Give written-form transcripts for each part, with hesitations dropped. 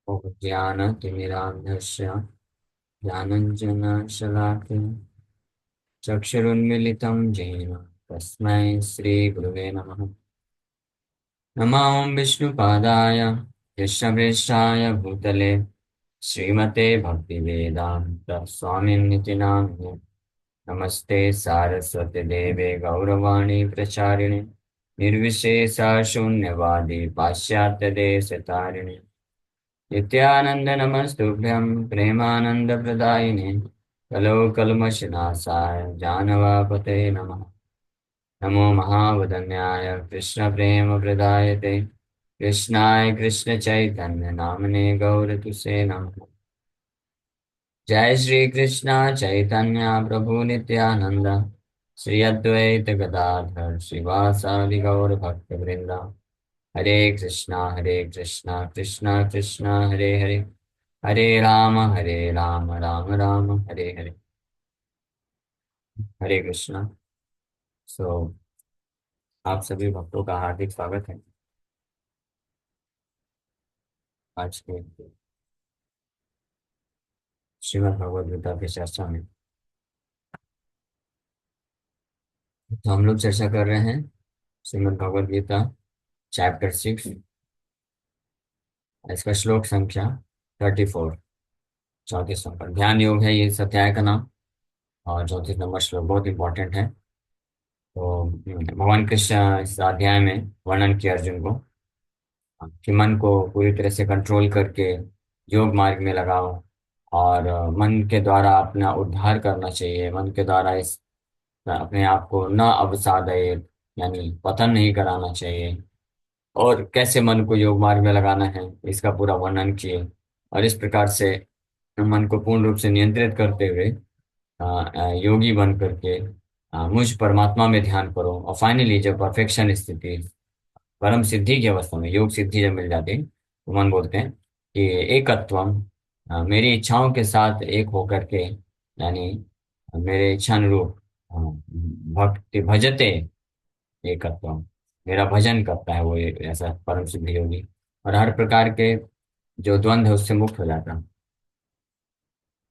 ज्ञानतिमिरान्धस्य ज्ञानञ्जनशलाकया चक्षुरुन्मीलितं येन तस्मै श्रीगुरुवे नमः। नमो विष्णुपादाय कृष्णप्रेष्ठाय भूतले श्रीमते भक्तिवेदान्त स्वामिनिति नामिने। नमस्ते सारस्वती देवे गौरवाणी प्रचारिणे निर्विशेष शून्यवादी पाश्चात्य देश तारिणे। नित्यानंद नमस्तुभ्यं प्रेमानंद प्रदायिने कलो कल्मषनाशाय जानवापते नमः। नमो महावदन्याय कृष्ण प्रेम प्रदायते कृष्णाय कृष्ण चैतन्य नामने गौरतुसे नमः। जय श्री कृष्ण चैतन्य प्रभु नित्यानंद श्री अद्वैत गदाधर श्रीवासादि गौर भक्त वृंदा। हरे कृष्णा कृष्णा कृष्णा हरे हरे हरे राम राम राम हरे हरे। हरे कृष्णा। सो आप सभी भक्तों का हार्दिक स्वागत है आज के श्रीमद् भगवद गीता की चर्चा में। तो हम लोग चर्चा कर रहे हैं श्रीमद् भगवद गीता चैप्टर 6, इसका श्लोक संख्या 34, 34 नंबर ध्यान योग है ये इस अध्याय का नाम। और 34 नंबर श्लोक बहुत इंपॉर्टेंट है। तो भगवान कृष्ण इस अध्याय में वर्णन किया अर्जुन को कि मन को पूरी तरह से कंट्रोल करके योग मार्ग में लगाओ और मन के द्वारा अपना उद्धार करना चाहिए। मन के द्वारा इस अपने आप को न अवसादे यानी पतन नहीं कराना चाहिए। और कैसे मन को योग मार्ग में लगाना है इसका पूरा वर्णन किए। और इस प्रकार से मन को पूर्ण रूप से नियंत्रित करते हुए योगी बन करके मुझ परमात्मा में ध्यान करो। और फाइनली जब परफेक्शन स्थिति परम सिद्धि की अवस्था में योग सिद्धि जब मिल जाती है तो मन बोलते हैं कि एकत्वम, मेरी इच्छाओं के साथ एक होकर के यानी मेरे इच्छानुरूप भक्ति भजते एकत्वम, मेरा भजन करता है वो ऐसा परम सिद्धि योगी। और हर प्रकार के जो द्वंद्व है उससे मुक्त हो जाता है।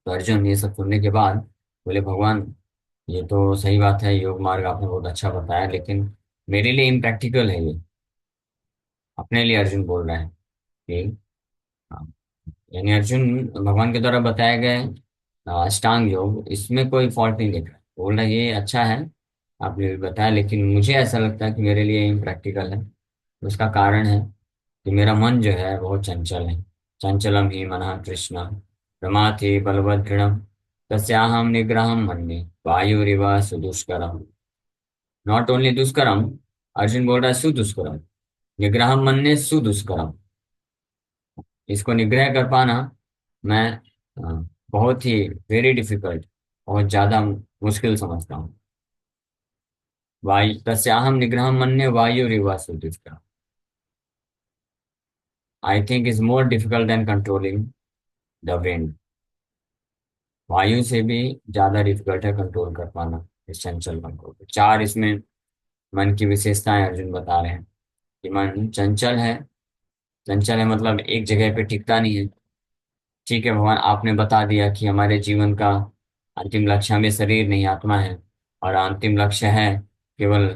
तो अर्जुन ये सब सुनने के बाद बोले भगवान ये तो सही बात है, योग मार्ग आपने बहुत अच्छा बताया, लेकिन मेरे लिए इम्प्रैक्टिकल है ये। अपने लिए अर्जुन बोल रहा है कि हाँ, यानी अर्जुन भगवान के द्वारा बताए गए अष्टांग योग इसमें कोई फॉल्ट नहीं देख रहा। बोल रहा है ये अच्छा है आपने भी बताया, लेकिन मुझे ऐसा लगता है कि मेरे लिए इम्प्रैक्टिकल है। उसका कारण है कि मेरा मन जो है बहुत चंचल है। चंचलम ही मनः कृष्ण प्रमाथि बलवदृढ़ तस्याहम निग्रहम मन्ये वायुरिव सुदुष्करम। नॉट ओनली दुष्करम, अर्जुन बोल रहा है सुदुष्करम। निग्रहम मन्ये सुदुष्करम, इसको निग्रह कर पाना मैं बहुत ही वेरी डिफिकल्ट, बहुत ज्यादा मुश्किल समझता हूँ। वायु तस्याहम निग्रहम मन्ये वायुरिव सुदुष्करम, I think is more difficult than controlling the wind. वायु से भी ज्यादा डिफिकल्ट है कंट्रोल कर पाना इस चंचल मन को। चार इसमें मन की विशेषताएं अर्जुन बता रहे हैं कि मन चंचल है। चंचल है मतलब एक जगह पे टिकता नहीं है। ठीक है भगवान आपने बता दिया कि हमारे जीवन का अंतिम लक्ष्य हमें शरीर नहीं आत्मा है। और अंतिम लक्ष्य है केवल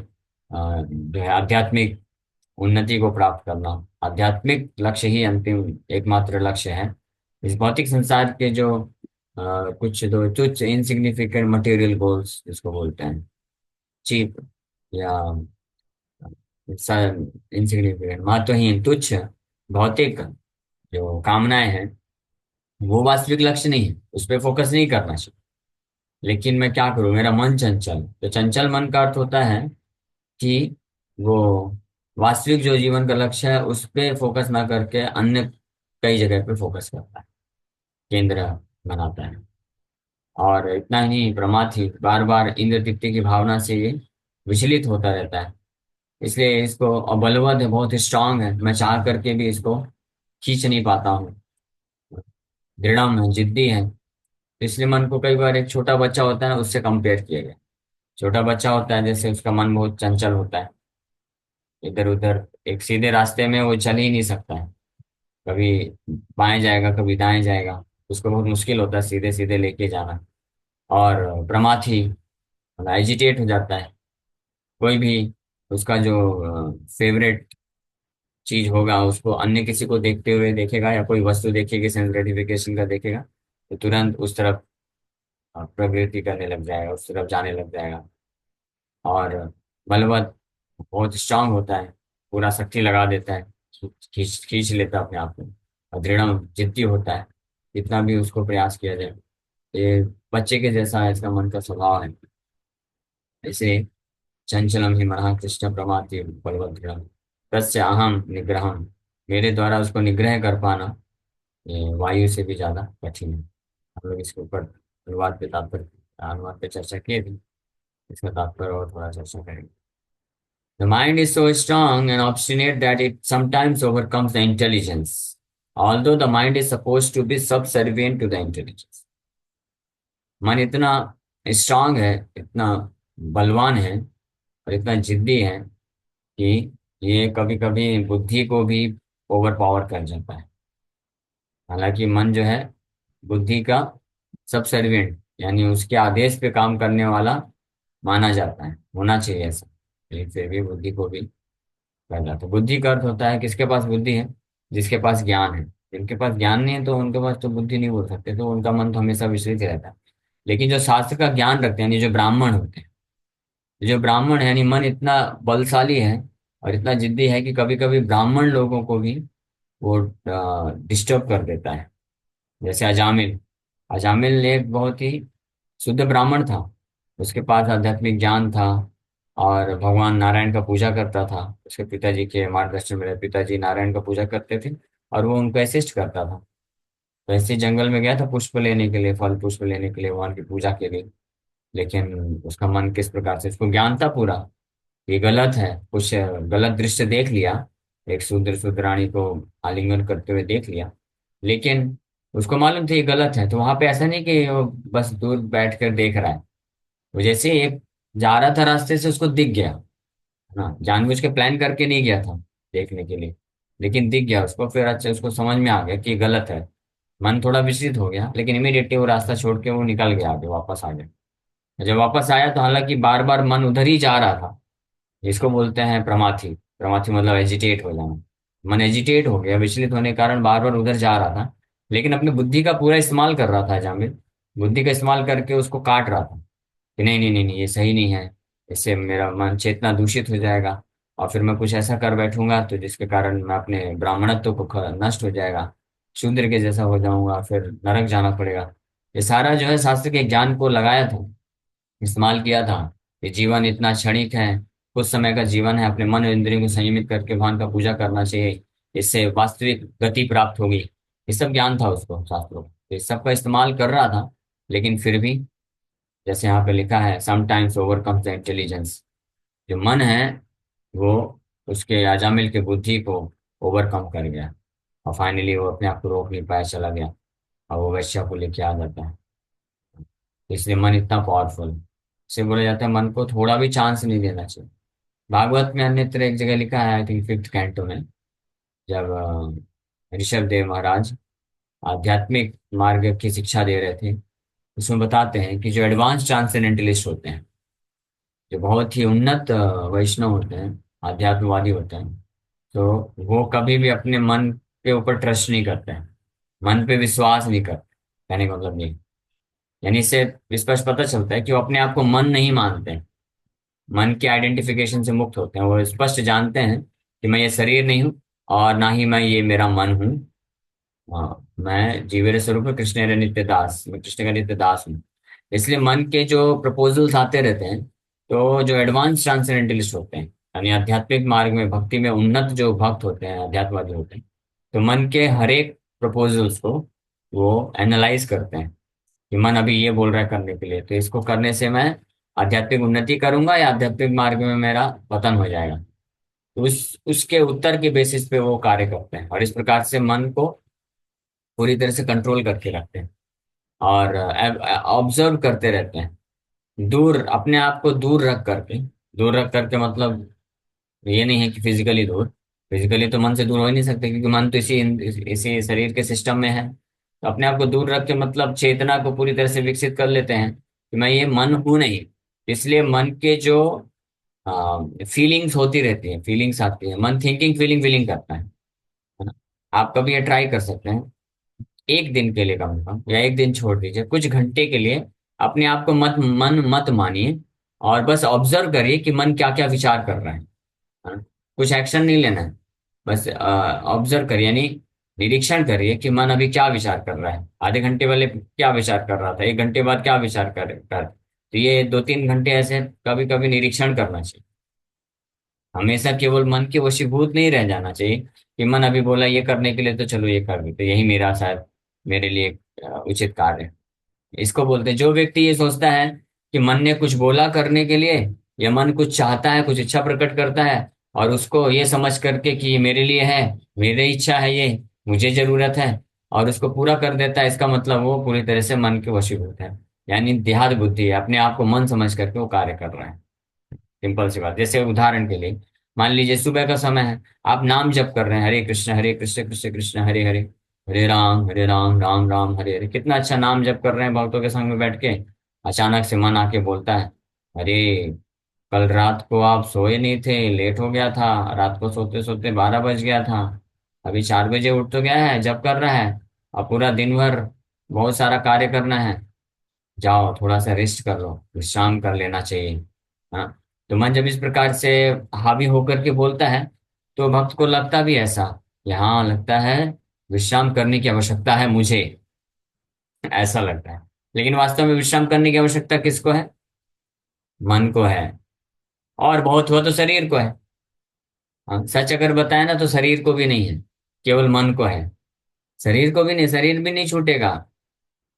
जो है आध्यात्मिक उन्नति को प्राप्त करना। आध्यात्मिक लक्ष्य ही अंतिम एकमात्र लक्ष्य है। इस भौतिक संसार के जो कुछ दो तुच्छ इनसिग्निफिकेंट मटेरियल गोल्स जिसको बोलते हैं चीप या इनसिग्निफिकेंट महत्वहीन तुच्छ भौतिक जो कामनाएं हैं वो वास्तविक लक्ष्य नहीं है, उस पर फोकस नहीं करना चाहिए। लेकिन मैं क्या करूं, मेरा मन चंचल। तो चंचल मन का अर्थ होता है कि वो वास्तविक जो जीवन का लक्ष्य है उस पे फोकस ना करके अन्य कई जगह पे फोकस करता है, केंद्र बनाता है। और इतना ही नहीं, प्रमाथी बार बार इंद्र तृप्ति की भावना से ये विचलित होता रहता है। इसलिए इसको और बलवत है, बहुत स्ट्रांग है, मैं चाह करके भी इसको खींच नहीं पाता हूँ। दृढ़म है, जिद्दी है। इसलिए मन को कई बार एक छोटा बच्चा होता है ना उससे कंपेयर किया गया। छोटा बच्चा होता है जैसे उसका मन बहुत चंचल होता है, इधर उधर एक सीधे रास्ते में वो चल ही नहीं सकता है। कभी बाएं जाएगा कभी दाएं जाएगा, उसको बहुत मुश्किल होता है सीधे सीधे लेके जाना। और प्रमाथी मतलब एजिटेट हो जाता है। कोई भी उसका जो फेवरेट चीज होगा उसको अन्य किसी को देखते हुए देखेगा, या कोई वस्तु देखेगी सेंस ग्रेटिफिकेशन का देखेगा, तो तुरंत उस तरफ प्रवृत्ति करने लग जाएगा, उस तरफ जाने लग जाएगा। और बलवत बहुत स्ट्रांग होता है, पूरा शक्ति लगा देता है, खींच खींच लेता है अपने आप में। और दृढ़ जिद्दी होता है, जितना भी उसको प्रयास किया जाए। ये बच्चे के जैसा है, इसका मन का स्वभाव है। ऐसे चंचलम ही मनः कृष्ण प्रमाथि बलवत दृढ़ तस्य अहम निग्रहम, मेरे द्वारा उसको निग्रह कर पाना ये वायु से भी ज्यादा कठिन है। हम लोग इसके ऊपर अनुवाद पे चर्चा किए थे, इसका तात्पर्य और थोड़ा चर्चा करेंगे। The mind is so strong and obstinate that it sometimes overcomes the intelligence, although the mind is supposed to be subservient to the intelligence. मन इतना स्ट्रांग है, इतना बलवान है और इतना जिद्दी है कि ये कभी कभी बुद्धि को भी ओवर पावर कर जाता है। हालांकि मन जो है बुद्धि का सब सर्वेंट, यानी उसके आदेश पे काम करने वाला माना जाता है, होना चाहिए ऐसा, लेकिन फिर भी बुद्धि को भी कर जाता है। बुद्धि का अर्थ होता है किसके पास बुद्धि है, जिसके पास ज्ञान है। जिनके पास ज्ञान नहीं है तो उनके पास तो बुद्धि नहीं बोल सकते, तो उनका मन तो हमेशा विचलित ही रहता है। लेकिन जो शास्त्र का ज्ञान रखते हैं, यानी जो ब्राह्मण होते हैं, जो ब्राह्मण है यानी मन इतना बलशाली है और इतना जिद्दी है कि कभी कभी ब्राह्मण लोगों को भी वो डिस्टर्ब कर देता है। जैसे अजामिल, अजामिल एक बहुत ही शुद्ध ब्राह्मण था, उसके पास आध्यात्मिक ज्ञान था और भगवान नारायण का पूजा करता था। उसके पिताजी के मार्गदर्शन में पिताजी नारायण का पूजा करते थे और वो उनको असिस्ट करता था। तो ऐसे ही जंगल में गया था पुष्प लेने के लिए, फल पुष्प लेने के लिए, भगवान की पूजा के लिए। लेकिन उसका मन किस प्रकार से, उसको ज्ञान था पूरा, ये गलत है, कुछ गलत दृश्य देख लिया, एक शूद्र शूद्राणी को आलिंगन करते हुए देख लिया, लेकिन उसको मालूम था ये गलत है। तो वहां पे ऐसा नहीं कि वो बस दूर बैठ कर देख रहा है, वो जैसे ही एक जा रहा था रास्ते से उसको दिख गया। हाँ, जानबूझ के प्लान करके नहीं गया था देखने के लिए, लेकिन दिख गया उसको, फिर अच्छा उसको समझ में आ गया कि ये गलत है। मन थोड़ा विचलित हो गया, लेकिन इमीडिएटली वो रास्ता छोड़ के वो निकल गया, आगे वापस आ गया। जब वापस आया तो हालांकि बार बार मन उधर ही जा रहा था, इसको बोलते हैं प्रमाथी। प्रमाथी मतलब एजिटेट हो जाना। मन एजिटेट हो गया, विचलित होने के कारण बार बार उधर जा रहा था, लेकिन अपनी बुद्धि का पूरा इस्तेमाल कर रहा था जामिल। बुद्धि का इस्तेमाल करके उसको काट रहा था कि नहीं नहीं नहीं नहीं, ये सही नहीं है, इससे मेरा मन चेतना दूषित हो जाएगा और फिर मैं कुछ ऐसा कर बैठूंगा तो जिसके कारण मैं अपने ब्राह्मणत्व को नष्ट हो जाएगा, शूद्र के जैसा हो जाऊंगा, फिर नरक जाना पड़ेगा। ये सारा जो है शास्त्र के ज्ञान को लगाया था, इस्तेमाल किया था। ये जीवन इतना क्षणिक है, कुछ समय का जीवन है, अपने मन और इंद्रियों को संयमित करके भगवान का पूजा करना चाहिए, इससे वास्तविक गति प्राप्त होगी। ये सब ज्ञान था उसको शास्त्रों का, तो इस सब का इस्तेमाल कर रहा था। लेकिन फिर भी जैसे यहाँ पे लिखा है समटाइम्स ओवरकम्स द इंटेलिजेंस, जो मन है वो उसके अजामिल के बुद्धि को ओवरकम कर गया और फाइनली वो अपने आप को रोक नहीं पाया, चला गया और वो वैश्या को लेके आ जाता है। इसलिए मन इतना पावरफुल है, इसे बोला जाता है मन को थोड़ा भी चांस नहीं देना चाहिए। भागवत में अन्यत्र एक जगह लिखा है, आई थिंक फिफ्थ कैंटो में, जब ऋषभ देव महाराज आध्यात्मिक मार्ग की शिक्षा दे रहे थे, उसमें बताते हैं कि जो एडवांस ट्रांसेंडेंटलिस्ट होते हैं, जो बहुत ही उन्नत वैष्णव होते हैं, आध्यात्मवादी होते हैं, तो वो कभी भी अपने मन के ऊपर ट्रस्ट नहीं करते हैं, मन पे विश्वास नहीं करते। कहने का मतलब ये, यानी इससे स्पष्ट पता चलता है कि वो अपने आप को मन नहीं मानते हैं, मन के आइडेंटिफिकेशन से मुक्त होते हैं। वो स्पष्ट जानते हैं कि मैं ये शरीर नहीं हूँ और ना ही मैं ये मेरा मन हूँ। हाँ, मैं जीवेर स्वरूप में कृष्ण रे नित्य दास, मैं कृष्ण का नित्य दास हूँ। इसलिए मन के जो प्रपोजल्स आते रहते हैं, तो जो एडवांस ट्रांसेंडेंटलिस्ट होते हैं, यानी आध्यात्मिक मार्ग में भक्ति में उन्नत जो भक्त होते हैं, अध्यात्मवादी होते हैं, तो मन के हर एक प्रपोजल्स को वो एनालाइज करते हैं कि मन अभी ये बोल रहा है करने के लिए, तो इसको करने से मैं आध्यात्मिक उन्नति करूंगा या आध्यात्मिक मार्ग में मेरा पतन हो जाएगा। तो उसके उत्तर के बेसिस पे वो कार्य करते हैं और इस प्रकार से मन को पूरी तरह से कंट्रोल करके रखते हैं और ऑब्जर्व करते रहते हैं, दूर अपने आप को दूर रख करके। दूर रख करके मतलब ये नहीं है कि फिजिकली दूर, फिजिकली तो मन से दूर हो ही नहीं सकते, क्योंकि मन तो इसी इसी शरीर के सिस्टम में है। तो अपने आप को दूर रख के मतलब चेतना को पूरी तरह से विकसित कर लेते हैं कि मैं ये मन हूं नहीं। इसलिए मन के जो फीलिंग्स होती रहती है, फीलिंग्स आती है, मन थिंकिंग फीलिंग फीलिंग करता है ना। आप कभी ये ट्राई कर सकते हैं, एक दिन के लिए कम से कम, या एक दिन छोड़ दीजिए, कुछ घंटे के लिए अपने आप को मत मन मत मानिए, और बस ऑब्जर्व करिए कि मन क्या क्या विचार कर रहा है ना। कुछ एक्शन नहीं लेना है, बस ऑब्जर्व करिए, यानी निरीक्षण करिए कि मन अभी क्या विचार कर रहा है। आधे घंटे पहले क्या विचार कर रहा था, एक घंटे बाद क्या विचार कर। तो ये 2-3 घंटे ऐसे कभी कभी निरीक्षण करना चाहिए। हमेशा केवल मन के वशीभूत नहीं रह जाना चाहिए कि मन अभी बोला ये करने के लिए, तो चलो ये कर देते, यही मेरा शायद मेरे लिए उचित कार्य है। इसको बोलते हैं, जो व्यक्ति ये सोचता है कि मन ने कुछ बोला करने के लिए, या मन कुछ चाहता है, कुछ इच्छा प्रकट करता है, और उसको ये समझ करके कि ये मेरे लिए है, मेरी इच्छा है, ये मुझे जरूरत है, और उसको पूरा कर देता है, इसका मतलब वो पूरी तरह से मन के वशीभूत है। यानी देहात बुद्धि है, अपने आप को मन समझ करके वो कार्य कर रहा है। सिंपल सी बात, जैसे उदाहरण के लिए मान लीजिए सुबह का समय है, आप नाम जप कर रहे हैं, हरे कृष्ण कृष्ण कृष्ण हरे हरे, हरे राम राम राम हरे हरे। कितना अच्छा नाम जप कर रहे हैं भक्तों के संग में बैठ के। अचानक से मन आके बोलता है, अरे कल रात को आप सोए नहीं थे, लेट हो गया था, रात को सोते सोते 12 बज गया था, अभी 4 बजे उठ तो गया है, जप कर रहा है, अब पूरा दिन भर बहुत सारा कार्य करना है, जाओ थोड़ा सा रेस्ट कर लो, विश्राम कर लेना चाहिए। हाँ। तो मन जब इस प्रकार से हावी होकर के बोलता है, तो भक्त को लगता भी ऐसा, यहाँ लगता है विश्राम करने की आवश्यकता है मुझे, ऐसा लगता है। लेकिन वास्तव में विश्राम करने की आवश्यकता किसको है? मन को है, और बहुत हुआ तो शरीर को है। हाँ, सच अगर बताए ना तो शरीर को भी नहीं है, केवल मन को है। शरीर को भी नहीं, शरीर भी नहीं छूटेगा।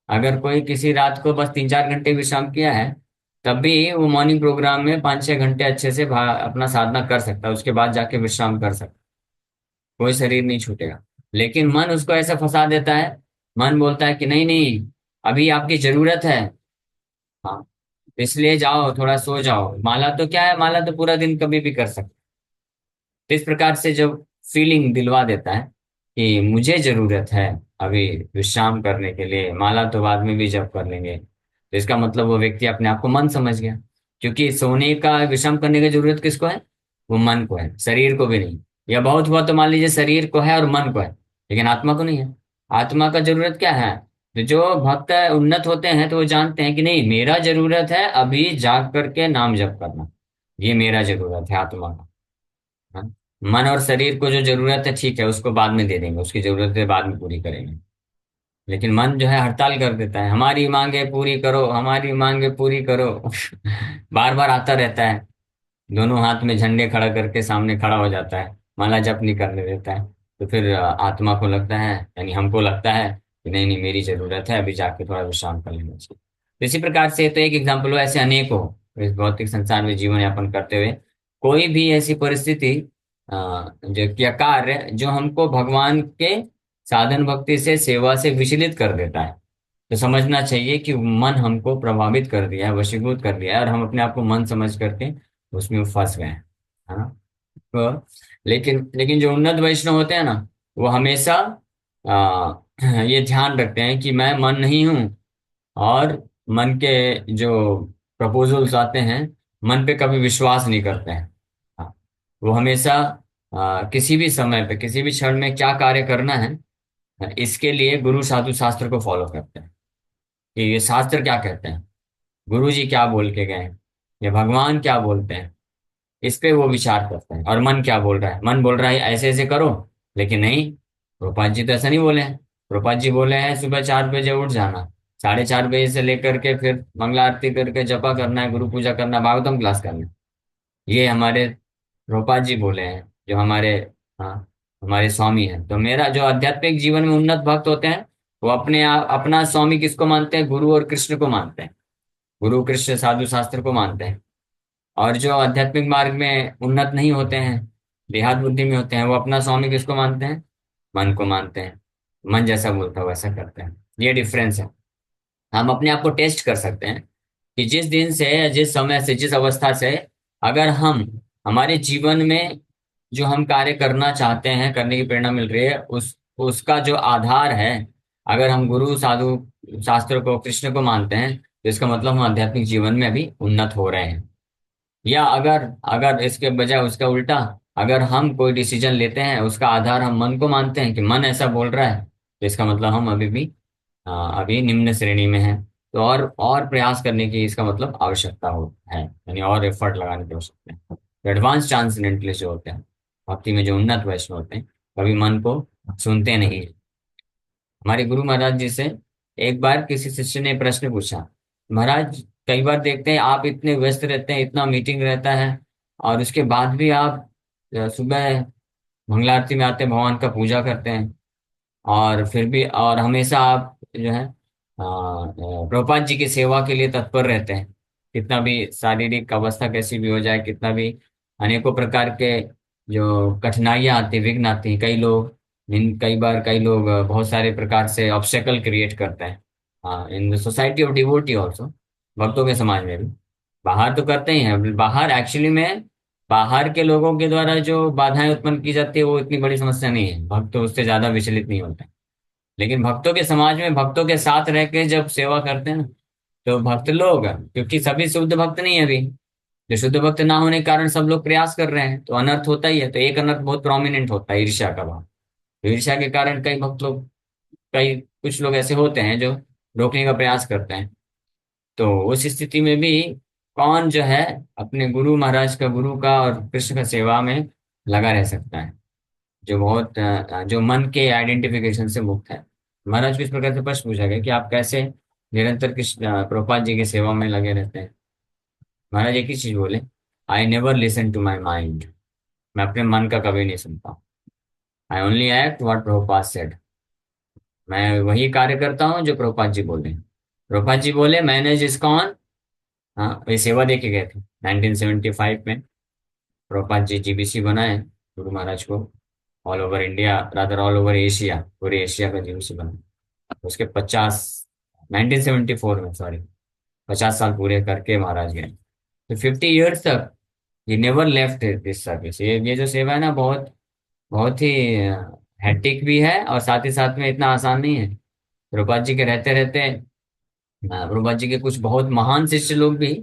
अगर कोई किसी रात को बस 3-4 घंटे विश्राम किया है, तब भी वो मॉर्निंग प्रोग्राम में 5-6 घंटे अच्छे से अपना साधना कर सकता है, उसके बाद जाके विश्राम कर सकता है। कोई शरीर नहीं छूटेगा। लेकिन मन उसको ऐसा फंसा देता है, मन बोलता है कि नहीं नहीं, अभी आपकी जरूरत है। हाँ, इसलिए जाओ थोड़ा सो जाओ, माला तो क्या है, माला तो पूरा दिन कभी भी कर सकते। तो इस प्रकार से जब फीलिंग दिलवा देता है कि मुझे जरूरत है अभी विश्राम करने के लिए, माला तो बाद में भी जब कर लेंगे, तो इसका मतलब वो व्यक्ति अपने आप को मन समझ गया। क्योंकि सोने का विश्राम करने की जरूरत किसको है? वो मन को है, शरीर को भी नहीं। या बहुत हुआ तो मान लीजिए शरीर को है और मन को है, लेकिन आत्मा को नहीं है। आत्मा का जरूरत क्या है? तो जो भक्त उन्नत होते हैं तो वो जानते हैं कि नहीं, मेरा जरूरत है अभी जाग करके नाम जप करना, ये मेरा जरूरत है आत्मा का। हाँ? मन और शरीर को जो जरूरत है ठीक है, उसको बाद में दे देंगे, उसकी जरूरतें बाद में पूरी करेंगे। लेकिन मन जो है हड़ताल कर देता है, हमारी मांगे पूरी करो, हमारी मांगे पूरी करो। बार बार आता रहता है, दोनों हाथ में झंडे खड़ा करके सामने खड़ा हो जाता है, माला जप नहीं करने देता है। तो फिर आत्मा को लगता है, यानी हमको लगता है कि नहीं नहीं, मेरी जरूरत है अभी जाके थोड़ा विश्राम कर लेना चाहिए। तो इसी प्रकार से तो एक एग्जाम्पल हो, ऐसे अनेक हो इस भौतिक संसार में जीवन यापन करते हुए। कोई भी ऐसी परिस्थिति जो या कार्य जो हमको भगवान के साधन भक्ति से, सेवा से विचलित कर देता है, तो समझना चाहिए कि मन हमको प्रभावित कर दिया है, वशीभूत कर दिया है, और हम अपने आप को मन समझ करके उसमें फंस गए हैं, है ना। तो लेकिन लेकिन जो उन्नत वैष्णव होते हैं ना, वो हमेशा ये ध्यान रखते हैं कि मैं मन नहीं हूँ, और मन के जो प्रपोजल्स आते हैं, मन पे कभी विश्वास नहीं करते हैं। हाँ, वो हमेशा किसी भी समय पे, किसी भी क्षण में क्या कार्य करना है, इसके लिए गुरु साधु शास्त्र को फॉलो करते हैं कि ये शास्त्र क्या कहते हैं, गुरु जी क्या बोल के गए हैं, या भगवान क्या बोलते हैं, इस पे वो विचार करते हैं। और मन क्या बोल रहा है, मन बोल रहा है ऐसे ऐसे करो, लेकिन नहीं, प्रभुपाद जी तो ऐसा नहीं बोले हैं। प्रभुपाद जी बोले हैं सुबह 4 बजे उठ जाना, 4:30 बजे से लेकर के फिर मंगला आरती करके जपा करना है, गुरु पूजा करना, भागवतम क्लास करना है। ये हमारे प्रभुपाद जी बोले हैं, जो हमारे, हाँ, हमारे स्वामी हैं। तो मेरा जो आध्यात्मिक जीवन में उन्नत भक्त होते हैं, वो अपने अपना स्वामी किसको मानते हैं? गुरु और कृष्ण को मानते हैं, गुरु कृष्ण साधु शास्त्र को मानते हैं। और जो आध्यात्मिक मार्ग में उन्नत नहीं होते हैं, देहात बुद्धि में होते हैं, वो अपना स्वामी किसको मानते हैं? मन को मानते हैं। मन जैसा बोलता है वैसा करते हैं, ये डिफरेंस है। हम अपने आप को टेस्ट कर सकते हैं कि जिस दिन से, जिस समय से, जिस अवस्था से, अगर हम हमारे जीवन में जो हम कार्य करना चाहते हैं, करने की प्रेरणा मिल रही है, उस उसका जो आधार है, अगर हम गुरु साधु शास्त्र को, कृष्ण को मानते हैं, तो इसका मतलब हम आध्यात्मिक जीवन में अभी उन्नत हो रहे हैं। या अगर अगर इसके बजाय उसका उल्टा, अगर हम कोई डिसीजन लेते हैं, उसका आधार हम मन को मानते हैं कि मन ऐसा बोल रहा है, तो इसका मतलब हम अभी भी अभी निम्न श्रेणी में हैं। तो और प्रयास करने की इसका मतलब आवश्यकता हो है, यानी और एफर्ट लगाने की आवश्यकता है। एडवांस ट्रांसेंडेंटलिस्ट जो होते हैं, भक्ति में जो उन्नत वैष्णव होते हैं, कभी मन को सुनते नहीं। हमारे गुरु महाराज जी से एक बार किसी शिष्य ने प्रश्न पूछा, महाराज कई बार देखते हैं आप इतने व्यस्त रहते हैं, इतना मीटिंग रहता है, और उसके बाद भी आप सुबह मंगला आरती में आते हैं, भगवान का पूजा करते हैं, और फिर भी और हमेशा आप जो है प्रभुपाद जी की सेवा के लिए तत्पर रहते हैं। कितना भी शारीरिक अवस्था कैसी भी हो जाए, कितना भी अनेकों प्रकार के जो कठिनाइयां आती, विघ्न आती हैं, कई बार कई लोग बहुत सारे प्रकार से ऑब्स्टेकल क्रिएट करते हैं, हाँ, in the society of devotee also, भक्तों के समाज में भी। बाहर तो करते ही हैं, बाहर एक्चुअली में बाहर के लोगों के द्वारा जो बाधाएं उत्पन्न की जाती है वो इतनी बड़ी समस्या नहीं है, भक्त तो उससे ज्यादा विचलित नहीं होते। लेकिन भक्तों के समाज में भक्तों के साथ रह के जब सेवा करते हैं ना, तो भक्त लोग, क्योंकि सभी शुद्ध भक्त नहीं है अभी, जो शुद्ध भक्त ना होने के कारण सब लोग प्रयास कर रहे हैं, तो अनर्थ होता ही है। तो एक अनर्थ बहुत प्रोमिनेंट होता है, ईर्ष्या का भाव। तो ईर्ष्या के कारण कई भक्त लोग, कई कुछ लोग ऐसे होते हैं जो रोकने का प्रयास करते हैं। तो उस स्थिति में भी कौन जो है अपने गुरु महाराज का, गुरु का और कृष्ण का सेवा में लगा रह सकता है, जो बहुत जो मन के आइडेंटिफिकेशन से मुक्त है। महाराज को इस प्रकार से प्रश्न पूछा गया कि आप कैसे निरंतर कृष्ण प्रभुपाद जी की सेवा में लगे रहते हैं। महाराज एक ही चीज बोले, I never listen to my mind. मैं अपने मन का कभी नहीं सुनता। I only act what Prabhupada said. मैं वही कार्य करता हूँ जो प्रभुपाद जी बोले। प्रभुपाद जी बोले मैंने जिसकॉन, हाँ, ये सेवा दे के गए थे 1975 में। प्रभुपाद जी जीबीसी बनाए गुरु महाराज को, all over India, rather all over Asia, पूरे एशिया का जीबीसी बना। उसके 1974 में, सॉरी, 50 साल पूरे करके महाराज गए। तो 50 ईयर्स तक ये नेवर लेफ्ट दिस सर्विस। ये जो सेवा है ना, बहुत बहुत ही हेक्टिक भी है, और साथ ही साथ में इतना आसान नहीं है। प्रभुपाद जी के रहते रहते प्रभुपाद जी के कुछ बहुत महान शिष्य लोग भी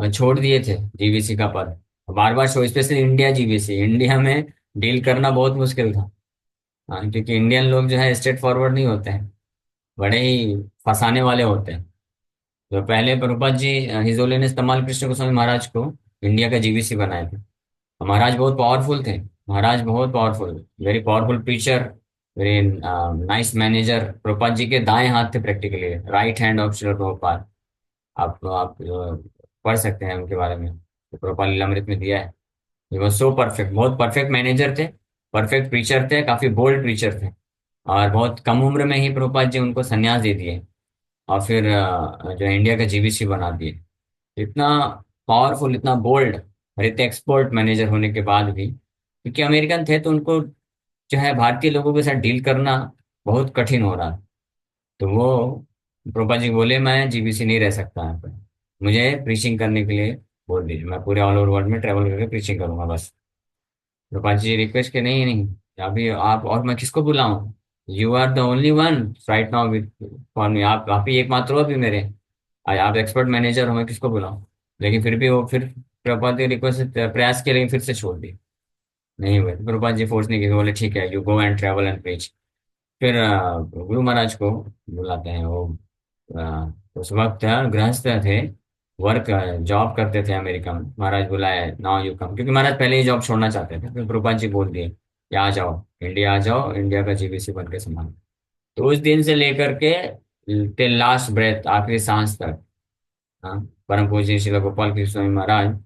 छोड़ दिए थे जीबीसी का पद। बार बार show, specially India GBC, India में डील करना बहुत मुश्किल था। हाँ, क्योंकि इंडियन लोग जो है स्ट्रेट फॉरवर्ड नहीं होते हैं, बड़े ही फंसाने वाले होते हैं। तो पहले प्रभुपाद जी हिज होलीनेस तमाल कृष्ण गोस्वामी महाराज को इंडिया का जीबीसी बनाए थे। महाराज बहुत पावरफुल थे, महाराज बहुत powerful, very powerful preacher, very nice manager. Prabhupada ji के दाएं हाथ थे, practically right hand of Srila Prabhupada. आप पढ़ सकते हैं उनके बारे में, तो प्रभुपाद लीलामृत में दिया है। ही वॉज सो परफेक्ट, बहुत परफेक्ट मैनेजर थे, परफेक्ट प्रीचर थे, काफी बोल्ड प्रीचर थे। और बहुत कम उम्र में ही प्रभुपाद जी उनको संन्यास दे दिए, और फिर जो इंडिया का जीबीसी बना दिए। इतना पावरफुल, इतना बोल्ड, और इतने एक्सपर्ट मैनेजर होने के बाद भी, क्योंकि अमेरिकन थे, तो उनको जो है भारतीय लोगों के साथ डील करना बहुत कठिन हो रहा। तो वो प्रभुपाद जी बोले मैं जीबीसी नहीं रह सकता यहाँ पर, मुझे प्रीचिंग करने के लिए बोल दीजिए, मैं पूरे ऑल ओवर वर्ल्ड में ट्रैवल करके प्रीचिंग करूंगा बस। प्रभुपाद जी रिक्वेस्ट के, नहीं नहीं, अभी आप और मैं किसको बुलाऊं, you are the only one right now with for me, आप ही एकमात्र हो अभी मेरे, आप एक्सपर्ट मैनेजर हो, मैं किसको बुलाऊं। लेकिन फिर भी वो फिर प्रभुपाद जी रिक्वेस्ट प्रयास किया, लेकिन फिर से छोड़ दी, नहीं हुए। तो प्रभुपाद जी फोर्स नहीं किए, बोले ठीक है, you go and travel and preach. फिर गुरु महाराज को बुलाते हैं वो, उस वक्त गृहस्थ थे, वर्क जॉब करते थे अमेरिका में। महाराज बुलाए, नाउ यू कम, क्योंकि महाराज पहले ही जॉब छोड़ना चाहते थे। फिर प्रभुपाद जी बोल दिए कि आ जाओ इंडिया, आ जाओ, इंडिया का जीबीसी बन के संभालो। तो उस दिन से लेकर के टिल लास्ट ब्रेथ, आखिरी सांस तक, हाँ, परम पूज्य श्री गोपाल कृष्ण स्वामी महाराज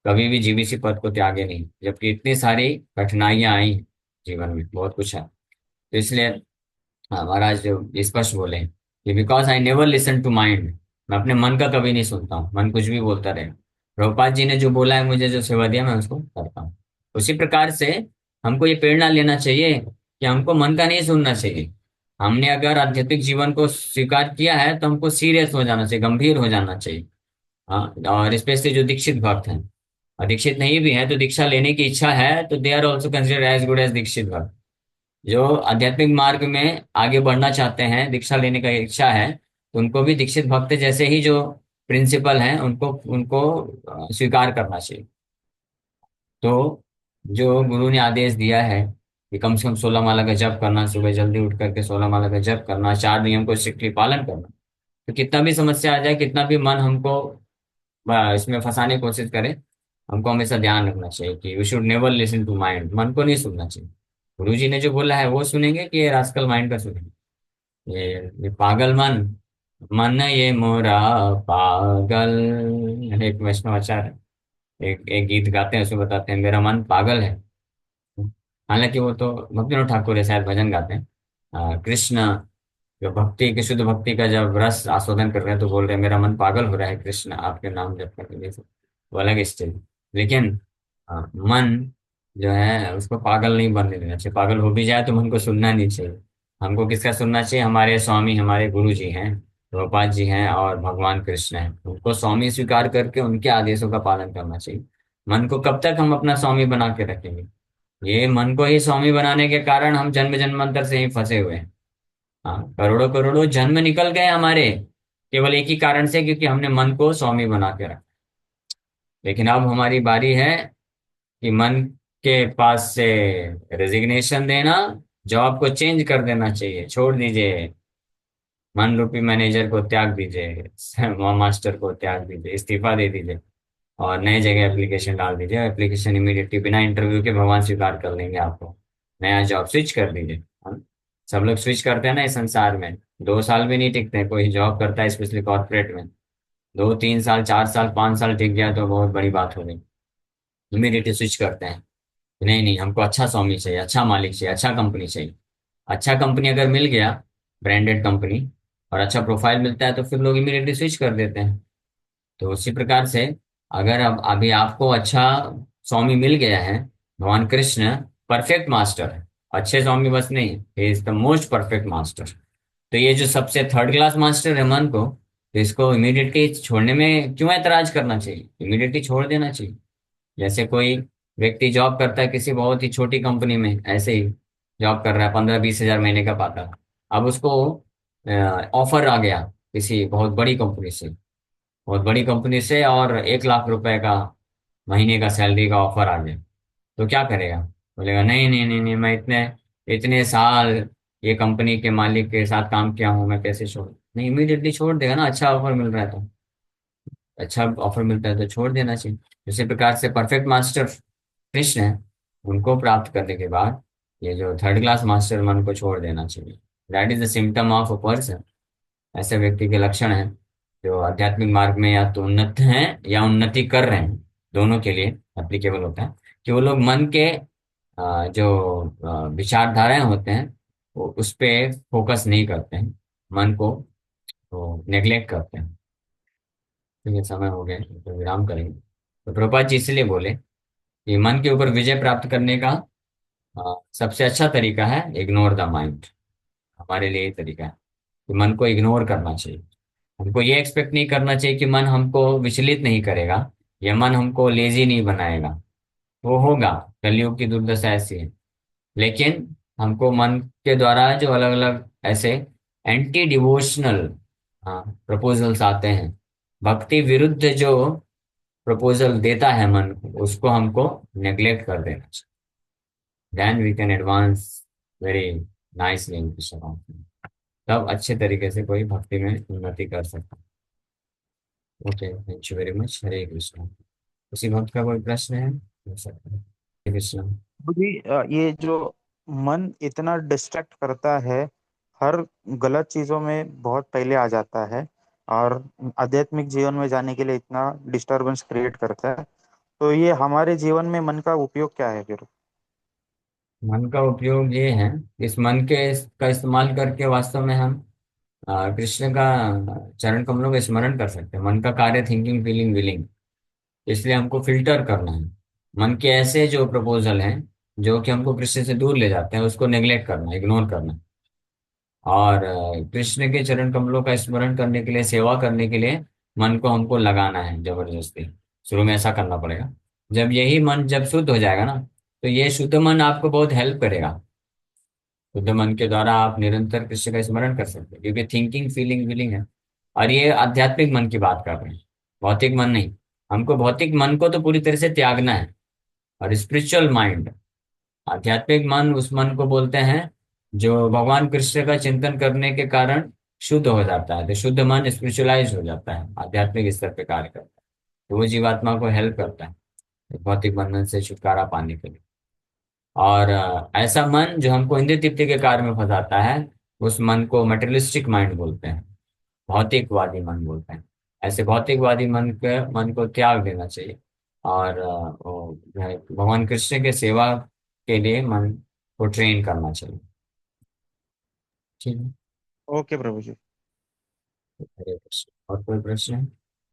कभी भी जीबीसी पद को त्यागे नहीं, जबकि इतनी सारी कठिनाइयां आई जीवन में, बहुत कुछ है। तो इसलिए, हाँ, महाराज जो स्पष्ट बोले कि because I never listen to mind, मैं अपने मन का कभी नहीं सुनता हूँ, मन कुछ भी बोलता रहे। प्रभुपाद जी ने जो बोला है, मुझे जो सेवा दिया, मैं उसको करता हूँ। उसी प्रकार से हमको ये प्रेरणा लेना चाहिए कि हमको मन का नहीं सुनना चाहिए। हमने अगर आध्यात्मिक जीवन को स्वीकार किया है, तो हमको सीरियस हो जाना चाहिए, गंभीर हो जाना चाहिए। हाँ, और स्पेशली जो दीक्षित भक्त हैं, और दीक्षित नहीं भी है तो दीक्षा लेने की इच्छा है तो they are also consider as good as दीक्षित भक्त। जो आध्यात्मिक मार्ग में आगे बढ़ना चाहते हैं, दीक्षा लेने का इच्छा है, तो उनको भी दीक्षित भक्त जैसे ही जो प्रिंसिपल हैं उनको उनको स्वीकार करना चाहिए। तो जो गुरु ने आदेश दिया है कि कम से कम 16 माला का जप करना, सुबह जल्दी उठ करके 16 माला का जप करना, 4 नियम को स्ट्रिक्टली पालन करना, तो कितना भी समस्या आ जाए, कितना भी मन हमको इसमें फंसाने की कोशिश करे, हमको हमेशा ध्यान रखना चाहिए कि we should never listen to mind. मन को नहीं सुनना चाहिए। गुरु जी ने जो बोला है वो सुनेंगे कि ये रास्कल माइंड का सुनेंगे? ये पागल मन, मन ये मोरा पागल। एक वैष्णवाचार्य एक एक गीत गाते हैं, उसमें बताते हैं मेरा मन पागल है। हालांकि वो तो भक्तिनाथ ठाकुर है, शायद भजन गाते हैं। कृष्ण जो भक्ति की, शुद्ध भक्ति का जब रस आस्वादन कर रहे हैं तो बोल रहे हैं मेरा मन पागल हो रहा है कृष्ण आपके नाम जप करके, जैसे वो अलग स्टेज। लेकिन मन जो है उसको पागल नहीं बनने देना चाहिए। पागल हो भी जाए तो मन को सुनना नहीं चाहिए। हमको किसका सुनना चाहिए? हमारे स्वामी, हमारे गुरु जी हैं, प्रभुपाद जी हैं और भगवान कृष्ण हैं। उनको स्वामी स्वीकार करके उनके आदेशों का पालन करना चाहिए। मन को कब तक हम अपना स्वामी बना के रखेंगे? ये मन को ही स्वामी बनाने के कारण हम जन्म जन्मांतर से ही फंसे हुए हैं। हाँ, करोड़ों करोड़ों जन्म निकल गए हमारे, केवल एक ही कारण से, क्योंकि हमने मन को स्वामी बना के रखा। लेकिन अब हमारी बारी है कि मन के पास से रेजिग्नेशन देना, जॉब को चेंज कर देना चाहिए, छोड़ दीजिए। मन रूपी मैनेजर को त्याग दीजिए, मास्टर को त्याग दीजिए, इस्तीफा दे दीजिए और नए जगह एप्लीकेशन डाल दीजिए। एप्लीकेशन इमीडिएटली बिना इंटरव्यू के भगवान स्वीकार कर लेंगे आपको। नया जॉब स्विच कर दीजिए। हम सब लोग स्विच करते हैं ना इस संसार में, 2 साल भी नहीं टिकते। कोई जॉब करता है स्पेशली कॉर्पोरेट में, 2 3 साल 4 साल 5 साल टिक गया तो बहुत बड़ी बात हो गई। इमीडिएटली स्विच करते हैं। नहीं नहीं, हमको अच्छा स्वामी चाहिए, अच्छा मालिक चाहिए, अच्छा कंपनी चाहिए। अच्छा कंपनी अगर मिल गया, ब्रांडेड कंपनी, और अच्छा प्रोफाइल मिलता है तो फिर लोग इमीडिएटली स्विच कर देते हैं। तो उसी प्रकार से अगर अब अभी आपको अच्छा स्वामी मिल गया है, भगवान कृष्ण परफेक्ट मास्टर है। अच्छे स्वामी बस नहीं, he is the most perfect master. तो ये जो सबसे थर्ड क्लास मास्टर है मन को, तो इसको इमीडिएटली छोड़ने में क्यों ऐतराज करना चाहिए? इमीडिएटली छोड़ देना चाहिए। जैसे कोई व्यक्ति जॉब करता है किसी बहुत ही छोटी कंपनी में, ऐसे ही जॉब कर रहा है, 15-20 हजार महीने का पाता है। अब उसको ऑफर आ गया किसी बहुत बड़ी कंपनी से, बहुत बड़ी कंपनी से, और 1 लाख रुपए का महीने का सैलरी का ऑफर आ गया। तो क्या करेगा? बोलेगा नहीं नहीं नहीं नहीं, मैं इतने इतने साल ये कंपनी के मालिक के साथ काम किया हूँ, मैं कैसे छोड़? नहीं, इमीडिएटली छोड़ देगा ना। अच्छा ऑफर मिल रहा है तो, अच्छा ऑफर मिलता है तो छोड़ देना चाहिए। इसी प्रकार से परफेक्ट मास्टर कृष्ण है, उनको प्राप्त करने के बाद ये जो थर्ड क्लास मास्टर मन को छोड़ देना चाहिए। That is the symptom of a person. ऐसे व्यक्ति के लक्षण हैं जो आध्यात्मिक मार्ग में या तो उन्नत हैं या उन्नति कर रहे हैं, दोनों के लिए एप्लीकेबल होता है। कि वो लोग मन के जो विचारधाराएं होते हैं वो उस पे फोकस नहीं करते हैं, मन को तो नेग्लेक्ट करते हैं। ठीक है, समय हो गया तो विराम करेंगे। तो प्रभुपाद जी इसलिए बोले कि मन के ऊपर विजय प्राप्त करने का सबसे अच्छा तरीका है इग्नोर द माइंड। हमारे लिए ये तरीका है कि मन को इग्नोर करना चाहिए। हमको ये एक्सपेक्ट नहीं करना चाहिए कि मन हमको विचलित नहीं करेगा या मन हमको लेजी नहीं बनाएगा। वो होगा, कलयुग की दुर्दशा ऐसी है। लेकिन हमको मन के द्वारा जो अलग अलग ऐसे एंटी डिवोशनल प्रपोजल्स आते हैं, भक्ति विरुद्ध जो प्रपोजल देता है मन को, उसको हमको नेग्लेक्ट कर देना चाहिए। Then we can advance very nicely in Krishna confidence. तब अच्छे तरीके से कोई भक्ति में उन्नति कर सकता है। Okay, thank you very much. Hare Krishna. किसी भक्त का कोई प्रश्न है हो सकता है? हरे कृष्ण। जी, ये जो मन इतना डिस्ट्रैक्ट करता है, हर गलत चीजों में बहुत पहले आ जाता है, और आध्यात्मिक जीवन में जाने के लिए इतना डिस्टरबेंस क्रिएट करता है, तो ये हमारे जीवन में मन का उपयोग क्या है फिर? मन का उपयोग ये है, इस मन के का इस्तेमाल करके वास्तव में हम कृष्ण का चरण कमलों का स्मरण कर सकते हैं। मन का कार्य थिंकिंग फीलिंग विलिंग, इसलिए हमको फिल्टर करना है। मन के ऐसे जो प्रपोजल हैं जो कि हमको कृष्ण से दूर ले जाते हैं, उसको नेग्लेक्ट करना, इग्नोर करना। और कृष्ण के चरण कमलों का स्मरण करने के लिए, सेवा करने के लिए मन को हमको लगाना है जबरदस्ती। शुरू में ऐसा करना पड़ेगा। जब यही मन जब शुद्ध हो जाएगा ना, तो ये शुद्ध मन आपको बहुत हेल्प करेगा। शुद्ध मन के द्वारा आप निरंतर कृष्ण का स्मरण कर सकते हैं, क्योंकि थिंकिंग फीलिंग विलिंग है। और ये आध्यात्मिक मन की बात कर रहे हैं, भौतिक मन नहीं। हमको भौतिक मन को तो पूरी तरह से त्यागना है। और स्पिरिचुअल माइंड, आध्यात्मिक मन, उस मन को बोलते हैं जो भगवान कृष्ण का चिंतन करने के कारण शुद्ध हो जाता है। तो शुद्ध मन स्पिरिचुअलाइज हो जाता है, आध्यात्मिक स्तर पे कार्य करता है। तो वो जीवात्मा को हेल्प करता है भौतिक बंधन से छुटकारा पाने के लिए। और ऐसा मन जो हमको हिंदी तिप्ति के कार्य में फंसाता है, उस मन को मटेरियलिस्टिक माइंड बोलते हैं, भौतिकवादी मन बोलते हैं। ऐसे भौतिकवादी मन को त्याग देना चाहिए। और जो है भगवान कृष्ण के सेवा के लिए मन को ट्रेन करना चाहिए। ठीक है। ओके प्रभु जी। हरे कृष्ण। और कोई प्रश्न है?